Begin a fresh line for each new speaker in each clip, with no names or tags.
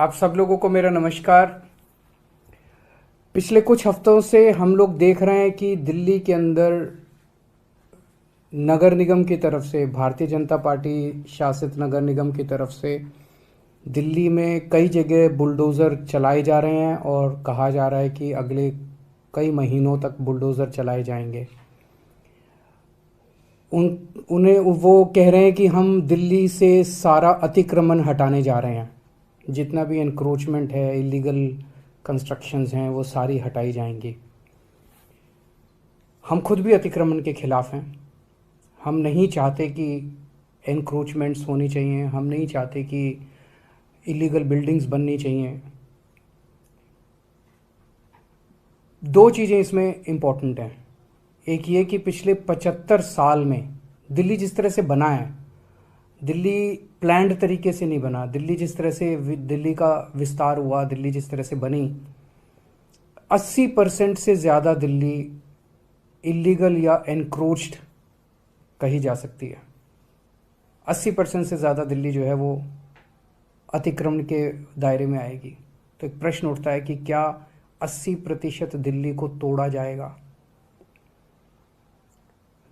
आप सब लोगों को मेरा नमस्कार। पिछले कुछ हफ्तों से हम लोग देख रहे हैं कि दिल्ली के अंदर नगर निगम की तरफ से, भारतीय जनता पार्टी शासित नगर निगम की तरफ से दिल्ली में कई जगह बुलडोज़र चलाए जा रहे हैं और कहा जा रहा है कि अगले कई महीनों तक बुलडोज़र चलाए जाएंगे। उन्हें वो कह रहे हैं कि हम दिल्ली से सारा अतिक्रमण हटाने जा रहे हैं, जितना भी एनक्रोचमेंट है, इलीगल कंस्ट्रक्शंस हैं, वो सारी हटाई जाएंगी। हम खुद भी अतिक्रमण के खिलाफ हैं। हम नहीं चाहते कि एनक्रोचमेंट्स होनी चाहिए, हम नहीं चाहते कि इलीगल बिल्डिंग्स बननी चाहिए। दो चीज़ें इसमें इम्पॉर्टेंट हैं। एक ये कि पिछले 75 साल में दिल्ली जिस तरह से बना है, दिल्ली प्लान्ड तरीके से नहीं बना। दिल्ली जिस तरह से दिल्ली का विस्तार हुआ, दिल्ली जिस तरह से बनी, 80% से ज़्यादा दिल्ली इलीगल या एनक्रोच्ड कही जा सकती है। 80% से ज़्यादा दिल्ली जो है वो अतिक्रमण के दायरे में आएगी। तो एक प्रश्न उठता है कि क्या 80% दिल्ली को तोड़ा जाएगा?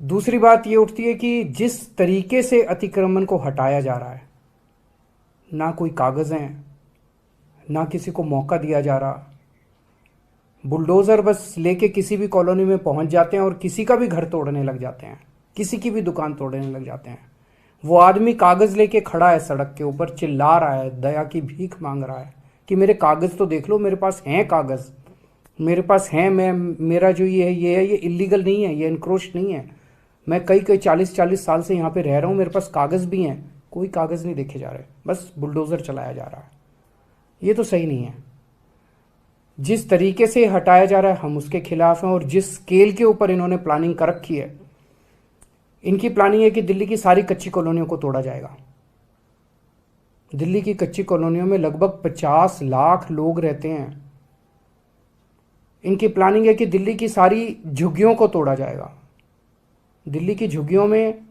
दूसरी बात ये उठती है कि जिस तरीके से अतिक्रमण को हटाया जा रहा है, ना कोई कागज़ हैं, ना किसी को मौका दिया जा रहा। बुलडोज़र बस लेके किसी भी कॉलोनी में पहुंच जाते हैं और किसी का भी घर तोड़ने लग जाते हैं, किसी की भी दुकान तोड़ने लग जाते हैं। वो आदमी कागज़ लेके खड़ा है सड़क के ऊपर, चिल्ला रहा है, दया की भीख मांग रहा है कि मेरे कागज़ तो देख लो, मेरे पास हैं कागज़, मेरे पास हैं, मेरा जो ये है ये इलीगल नहीं है, ये इनक्रोच नहीं है। मैं कई 40 साल से यहाँ पे रह रहा हूँ, मेरे पास कागज़ भी हैं। कोई कागज़ नहीं देखे जा रहे, बस बुलडोज़र चलाया जा रहा है। ये तो सही नहीं है। जिस तरीके से हटाया जा रहा है हम उसके खिलाफ हैं, और जिस स्केल के ऊपर इन्होंने प्लानिंग कर रखी है, इनकी प्लानिंग है कि दिल्ली की सारी कच्ची कॉलोनियों को तोड़ा जाएगा। दिल्ली की कच्ची कॉलोनियों में लगभग 50 लाख लोग रहते हैं। इनकी प्लानिंग है कि दिल्ली की सारी झुग्गियों को तोड़ा जाएगा। दिल्ली की झुग्गियों में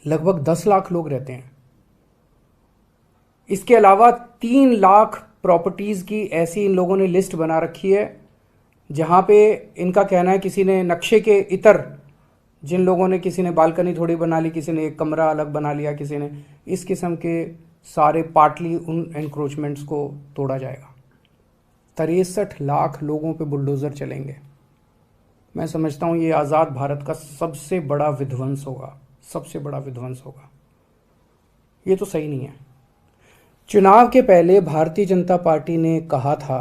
लगभग 10 लाख लोग रहते हैं। इसके अलावा 3 लाख प्रॉपर्टीज़ की ऐसी इन लोगों ने लिस्ट बना रखी है, जहाँ पे इनका कहना है किसी ने नक्शे के इतर, जिन लोगों ने, किसी ने बालकनी थोड़ी बना ली, किसी ने एक कमरा अलग बना लिया, किसी ने इस किस्म के सारे पार्टली उन एनक्रोचमेंट्स को तोड़ा जाएगा। 63 लाख लोगों पे बुलडोज़र चलेंगे। मैं समझता हूँ ये आज़ाद भारत का सबसे बड़ा विध्वंस होगा, सबसे बड़ा विध्वंस होगा। ये तो सही नहीं है। चुनाव के पहले भारतीय जनता पार्टी ने कहा था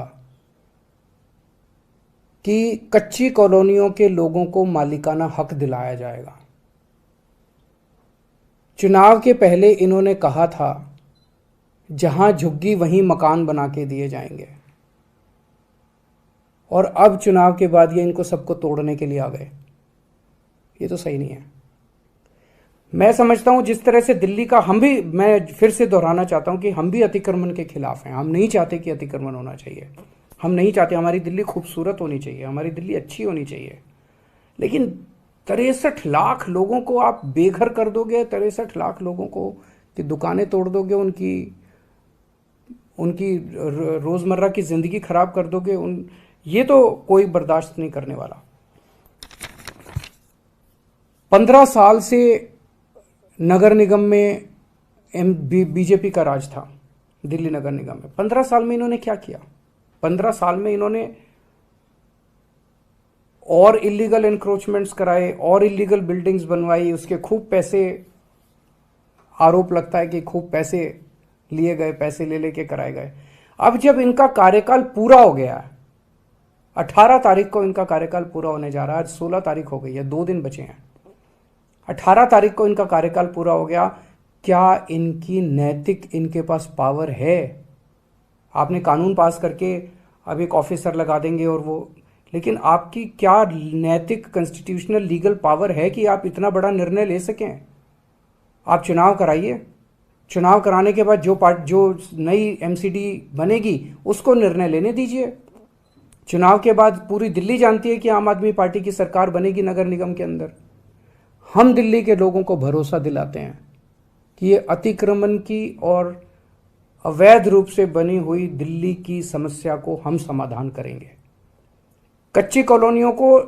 कि कच्ची कॉलोनियों के लोगों को मालिकाना हक दिलाया जाएगा। चुनाव के पहले इन्होंने कहा था जहां झुग्गी वहीं मकान बना के दिए जाएंगे, और अब चुनाव के बाद ये इनको सबको तोड़ने के लिए आ गए। ये तो सही नहीं है। मैं समझता हूं जिस तरह से दिल्ली का, मैं फिर से दोहराना चाहता हूं कि हम भी अतिक्रमण के खिलाफ हैं। हम नहीं चाहते कि अतिक्रमण होना चाहिए, हम नहीं चाहते। हमारी दिल्ली खूबसूरत होनी चाहिए, हमारी दिल्ली अच्छी होनी चाहिए। लेकिन 63 लाख लोगों को आप बेघर कर दोगे, 63 लाख लोगों को की दुकानें तोड़ दोगे, उनकी रोज़मर्रा की ज़िंदगी खराब कर दोगे, ये तो कोई बर्दाश्त नहीं करने वाला। 15 साल से नगर निगम में बीजेपी का राज था, दिल्ली नगर निगम में। 15 साल में इन्होंने क्या किया? 15 साल में इन्होंने और इलीगल एनक्रोचमेंट्स कराए, और इलीगल बिल्डिंग्स बनवाई, उसके खूब पैसे, आरोप लगता है कि खूब पैसे लिए गए, पैसे ले लेके कराए गए। अब जब इनका कार्यकाल पूरा हो गया, 18 तारीख को इनका कार्यकाल पूरा होने जा रहा है, आज 16 तारीख हो गई है, 2 दिन बचे हैं। 18 तारीख को इनका कार्यकाल पूरा हो गया। क्या इनकी नैतिक, इनके पास पावर है? आपने कानून पास करके अब एक ऑफिसर लगा देंगे और वो, लेकिन आपकी क्या नैतिक, कॉन्स्टिट्यूशनल, लीगल पावर है कि आप इतना बड़ा निर्णय ले सकें? आप चुनाव कराइए, चुनाव कराने के बाद जो नई एमसीडी बनेगी उसको निर्णय लेने दीजिए। चुनाव के बाद पूरी दिल्ली जानती है कि आम आदमी पार्टी की सरकार बनेगी नगर निगम के अंदर। हम दिल्ली के लोगों को भरोसा दिलाते हैं कि ये अतिक्रमण की और अवैध रूप से बनी हुई दिल्ली की समस्या को हम समाधान करेंगे। कच्ची कॉलोनियों को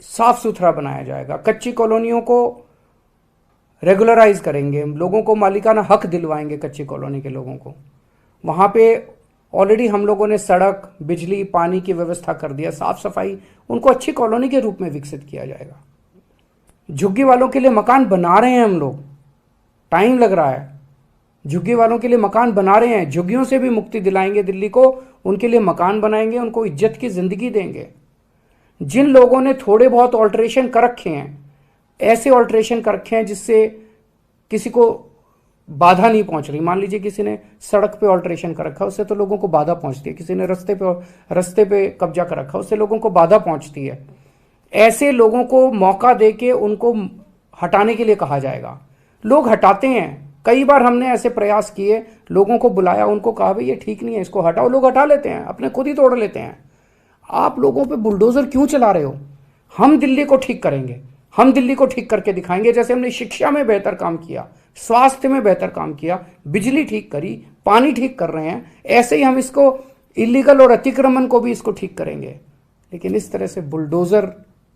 साफ सुथरा बनाया जाएगा, कच्ची कॉलोनियों को रेगुलराइज करेंगे, लोगों को मालिकाना हक दिलवाएंगे कच्ची कॉलोनी के लोगों को। वहाँ पे ऑलरेडी हम लोगों ने सड़क, बिजली, पानी की व्यवस्था कर दिया, साफ सफाई, उनको अच्छी कॉलोनी के रूप में विकसित किया जाएगा। झुग्गी वालों के लिए मकान बना रहे हैं हम लोग, टाइम लग रहा है, झुग्गी वालों के लिए मकान बना रहे हैं, झुग्गियों से भी मुक्ति दिलाएंगे दिल्ली को, उनके लिए मकान बनाएंगे, उनको इज्जत की जिंदगी देंगे। जिन लोगों ने थोड़े बहुत ऑल्ट्रेशन कर रखे हैं, ऐसे ऑल्ट्रेशन कर रखे हैं जिससे किसी को बाधा नहीं पहुंच रही, मान लीजिए किसी ने सड़क पे ऑल्ट्रेशन कर रखा है, उससे तो लोगों को बाधा पहुंचती है, किसी ने रस्ते पे कब्जा कर रखा है, उससे लोगों को बाधा पहुंचती है। ऐसे लोगों को मौका देके उनको हटाने के लिए कहा जाएगा। लोग हटाते हैं, कई बार हमने ऐसे प्रयास किए, लोगों को बुलाया, उनको कहा भाई ये ठीक नहीं है, इसको हटाओ, लोग हटा लेते हैं, अपने खुद ही तोड़ लेते हैं। आप लोगों पे बुलडोजर क्यों चला रहे हो? हम दिल्ली को ठीक करेंगे, हम दिल्ली को ठीक करके दिखाएंगे। जैसे हमने शिक्षा में बेहतर काम किया, स्वास्थ्य में बेहतर काम किया, बिजली ठीक करी, पानी ठीक कर रहे हैं, ऐसे ही हम इसको इलीगल और अतिक्रमण को भी इसको ठीक करेंगे। लेकिन इस तरह से बुलडोजर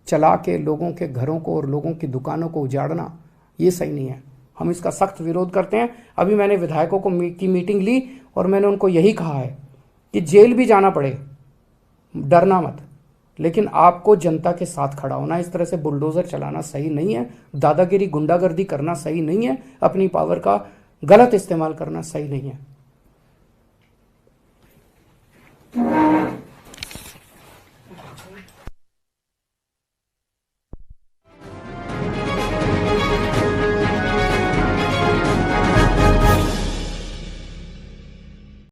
चला के लोगों के घरों को और लोगों की दुकानों को उजाड़ना, ये सही नहीं है। हम इसका सख्त विरोध करते हैं। अभी मैंने विधायकों की मीटिंग ली और मैंने उनको यही कहा है कि जेल भी जाना पड़े, डरना मत, लेकिन आपको जनता के साथ खड़ा होना। इस तरह से बुलडोजर चलाना सही नहीं है, दादागिरी, गुंडागर्दी करना सही नहीं है, अपनी पावर का गलत इस्तेमाल करना सही नहीं है।